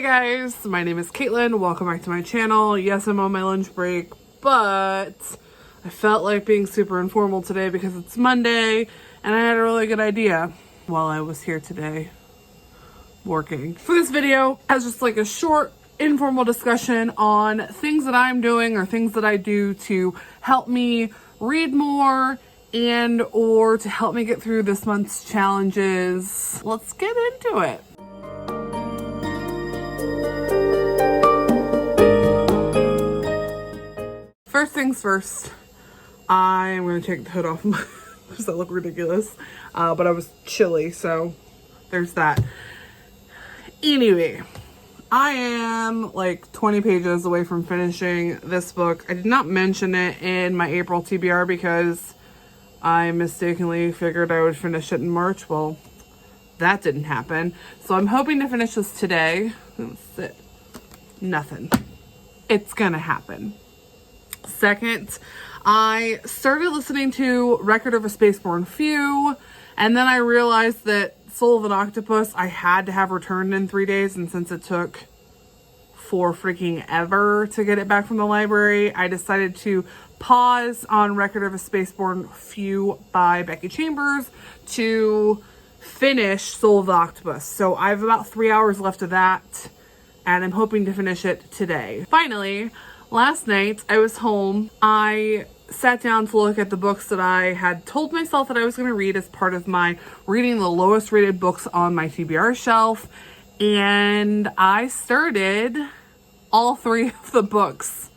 guys, my name is Caitlin. Welcome back to my channel. Yes, I'm on my lunch break, but I felt like being super informal today because it's Monday and I had a really good idea while I was here today working. For this video, as just like a short informal discussion on things that I'm doing or things that I do to help me read more and or to help me get through this month's challenges. Let's get into it. First things first, I'm going to take the hood off because I look ridiculous, but I was chilly, so there's that. Anyway, I am like 20 pages away from finishing this book. I did not mention it in my April TBR because I mistakenly figured I would finish it in March. Well, that didn't happen. So I'm hoping to finish this today. That's it. Nothing. It's gonna happen. Second, I started listening to Record of a Spaceborne Few, and then I realized that Soul of an Octopus I had to have returned in 3 days, and since it took for freaking ever to get it back from the library, I decided to pause on Record of a Spaceborne Few by Becky Chambers to finish Soul of the Octopus. So I have about 3 hours left of that, and I'm hoping to finish it today. Finally, last night I was home. I sat down to look at the books that I had told myself that I was going to read as part of my reading the lowest rated books on my TBR shelf, and I started all 3 of the books.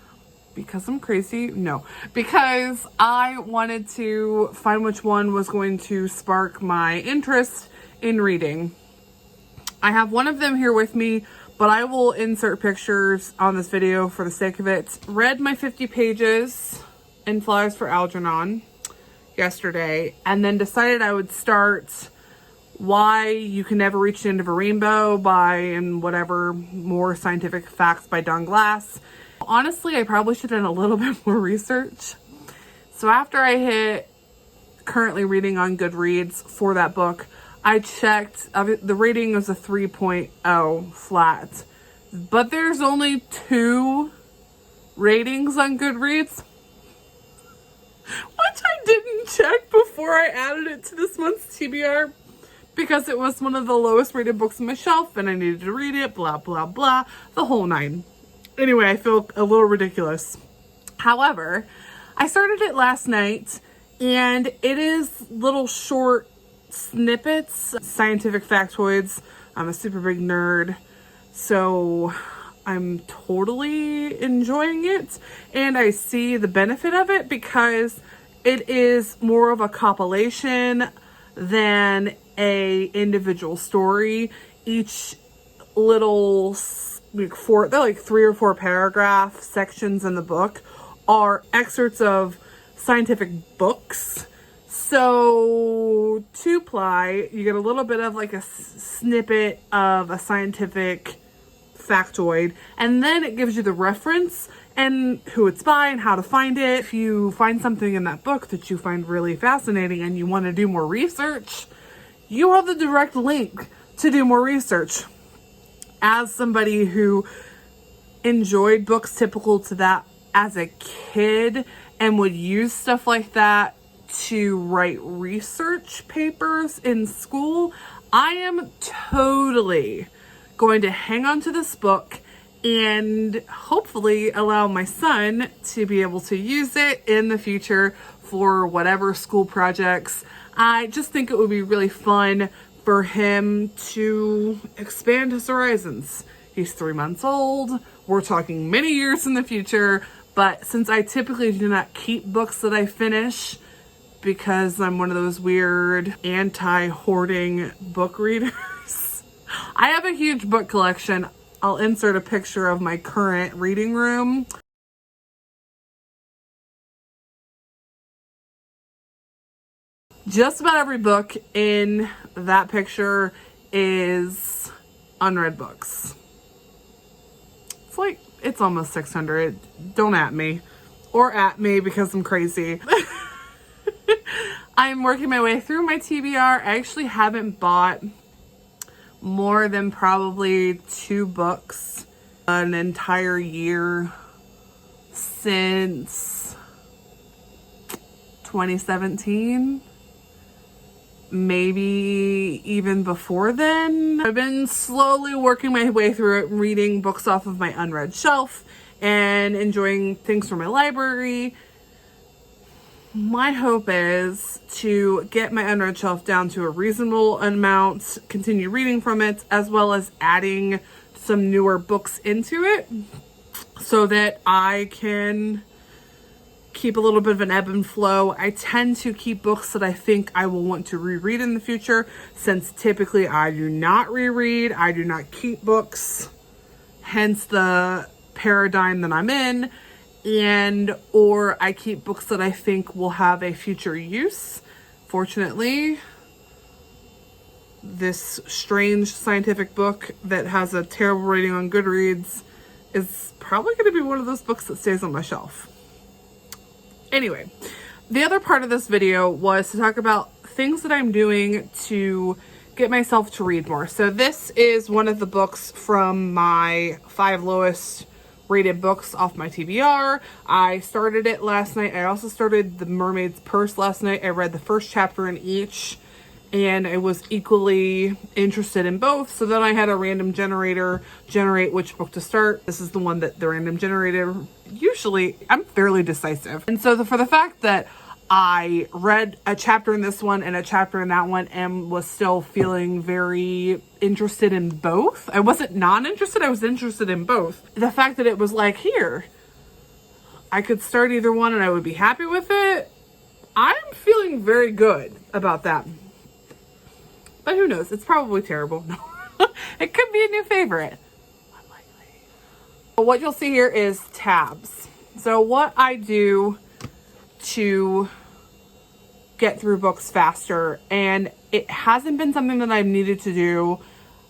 Because I'm crazy? No. Because I wanted to find which one was going to spark my interest in reading. I have one of them here with me, but I will insert pictures on this video for the sake of it. Read my 50 pages in Flies for Algernon yesterday, and then decided I would start Why You Can Never Reach the End of a Rainbow by and whatever more scientific facts by Don Glass. Honestly, I probably should have done a little bit more research. So after I hit currently reading on Goodreads for that book, I checked, the rating was a 3.0 flat, but there's only 2 ratings on Goodreads, which I didn't check before I added it to this month's TBR because it was one of the lowest rated books on my shelf and I needed to read it, blah, blah, blah, the whole 9. Anyway, I feel a little ridiculous. However, I started it last night and it is little short snippets, scientific factoids. I'm a super big nerd, so I'm totally enjoying it, and I see the benefit of it because it is more of a compilation than a individual story. Each little they're like 3 or 4 paragraph sections in the book are excerpts of scientific books. So to ply, you get a little bit of like a snippet of a scientific factoid, and then it gives you the reference and who it's by and how to find it. If you find something in that book that you find really fascinating and you want to do more research, you have the direct link to do more research. As somebody who enjoyed books typical to that as a kid and would use stuff like that to write research papers in school, I am totally going to hang on to this book and hopefully allow my son to be able to use it in the future for whatever school projects. I just think it would be really fun for him to expand his horizons. He's 3 months old. We're talking many years in the future, but since I typically do not keep books that I finish because I'm one of those weird anti-hoarding book readers, I have a huge book collection. I'll insert a picture of my current reading room. Just about every book in that picture is unread books. It's almost 600. Don't at me. Or at me because I'm crazy. I'm working my way through my TBR. I actually haven't bought more than probably 2 books an entire year since 2017. Maybe even before then. I've been slowly working my way through it, reading books off of my unread shelf and enjoying things from my library. My hope is to get my unread shelf down to a reasonable amount, continue reading from it, as well as adding some newer books into it so that I can keep a little bit of an ebb and flow. I tend to keep books that I think I will want to reread in the future, since typically I do not reread. I do not keep books, hence the paradigm that I'm in. Or I keep books that I think will have a future use. Fortunately, this strange scientific book that has a terrible rating on Goodreads is probably going to be one of those books that stays on my shelf. Anyway, the other part of this video was to talk about things that I'm doing to get myself to read more. So this is one of the books from my 5 lowest rated books off my TBR. I started it last night. I also started The Mermaid's Purse last night. I read the first chapter in each, and I was equally interested in both. So then I had a random generator generate which book to start. This is the one that the random generator, usually I'm fairly decisive. And so for the fact that I read a chapter in this one and a chapter in that one and was still feeling very interested in both. I wasn't non-interested, I was interested in both. The fact that it was like, here, I could start either one and I would be happy with it. I'm feeling very good about that. But who knows? It's probably terrible. It could be a new favorite. Unlikely. What you'll see here is tabs. So what I do to get through books faster, and it hasn't been something that I've needed to do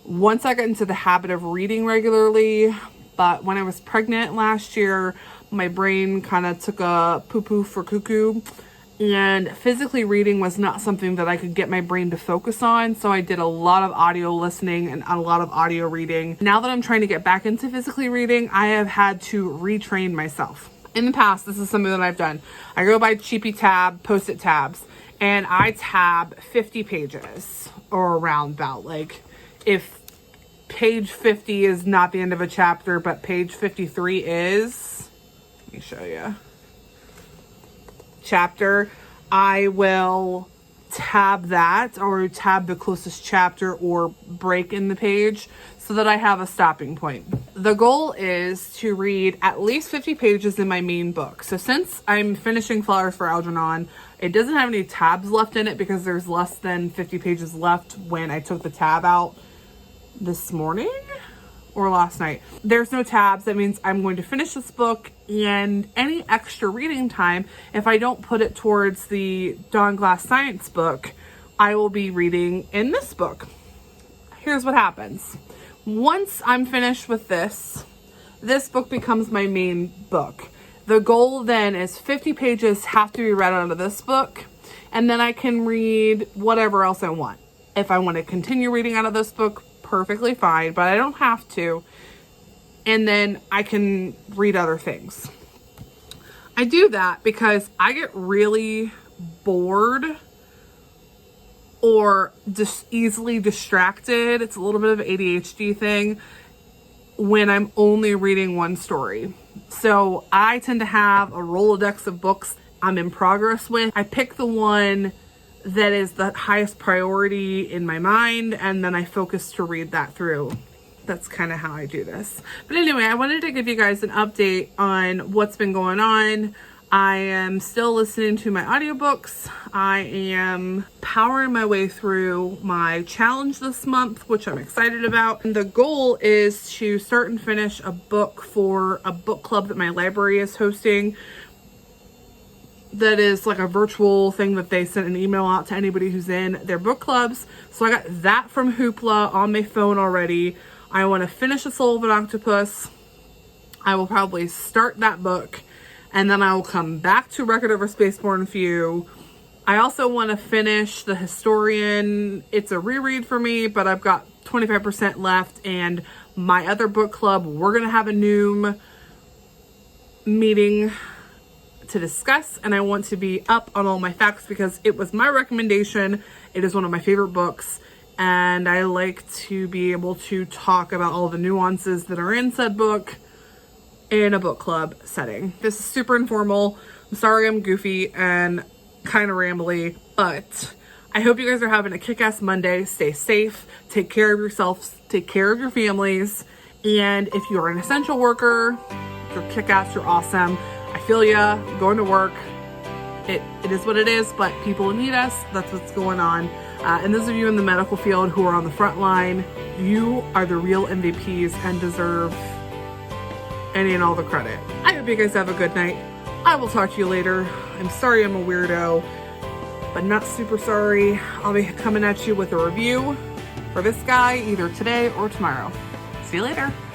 once I got into the habit of reading regularly, but when I was pregnant last year, my brain kind of took a poo-poo for cuckoo, and physically reading was not something that I could get my brain to focus on, so I did a lot of audio listening and a lot of audio reading. Now that I'm trying to get back into physically reading, I have had to retrain myself. In the past, this is something that I've done. I go by cheapy tab, post-it tabs, and I tab 50 pages or around about. Like, if page 50 is not the end of a chapter, but page 53 is, let me show you, chapter, I will tab that or tab the closest chapter or break in the page so that I have a stopping point. The goal is to read at least 50 pages in my main book. So since I'm finishing Flowers for Algernon, it doesn't have any tabs left in it because there's less than 50 pages left when I took the tab out this morning or last night. There's no tabs. That means I'm going to finish this book, and any extra reading time, if I don't put it towards the Dawn Glass Science book, I will be reading in this book. Here's what happens. Once I'm finished with this book becomes my main book. The goal then is 50 pages have to be read out of this book, and then I can read whatever else I want. If I want to continue reading out of this book, perfectly fine, but I don't have to. And then I can read other things. I do that because I get really bored or just easily distracted. It's a little bit of an ADHD thing when I'm only reading one story. So I tend to have a Rolodex of books I'm in progress with. I pick the one that is the highest priority in my mind, and then I focus to read that through. That's kind of how I do this. But anyway, I wanted to give you guys an update on what's been going on. I am still listening to my audiobooks. I am powering my way through my challenge this month, which I'm excited about. And the goal is to start and finish a book for a book club that my library is hosting. That is like a virtual thing that they sent an email out to anybody who's in their book clubs. So I got that from Hoopla on my phone already. I want to finish The Soul of an Octopus. I will probably start that book, and then I will come back to Record Over Spaceborne Few. I also want to finish The Historian. It's a reread for me, but I've got 25% left. And my other book club, we're going to have a new meeting to discuss, and I want to be up on all my facts because it was my recommendation. It is one of my favorite books, and I like to be able to talk about all the nuances that are in said book in a book club setting. This is super informal. I'm sorry I'm goofy and kind of rambly, but I hope you guys are having a kick-ass Monday. Stay safe, take care of yourselves, take care of your families, and if you're an essential worker, you're kick-ass, you're awesome. I feel ya, going to work. It is what it is, but people need us. That's what's going on. And those of you in the medical field who are on the front line, you are the real MVPs and deserve any and all the credit. I hope you guys have a good night. I will talk to you later. I'm sorry I'm a weirdo, but not super sorry. I'll be coming at you with a review for this guy either today or tomorrow. See you later.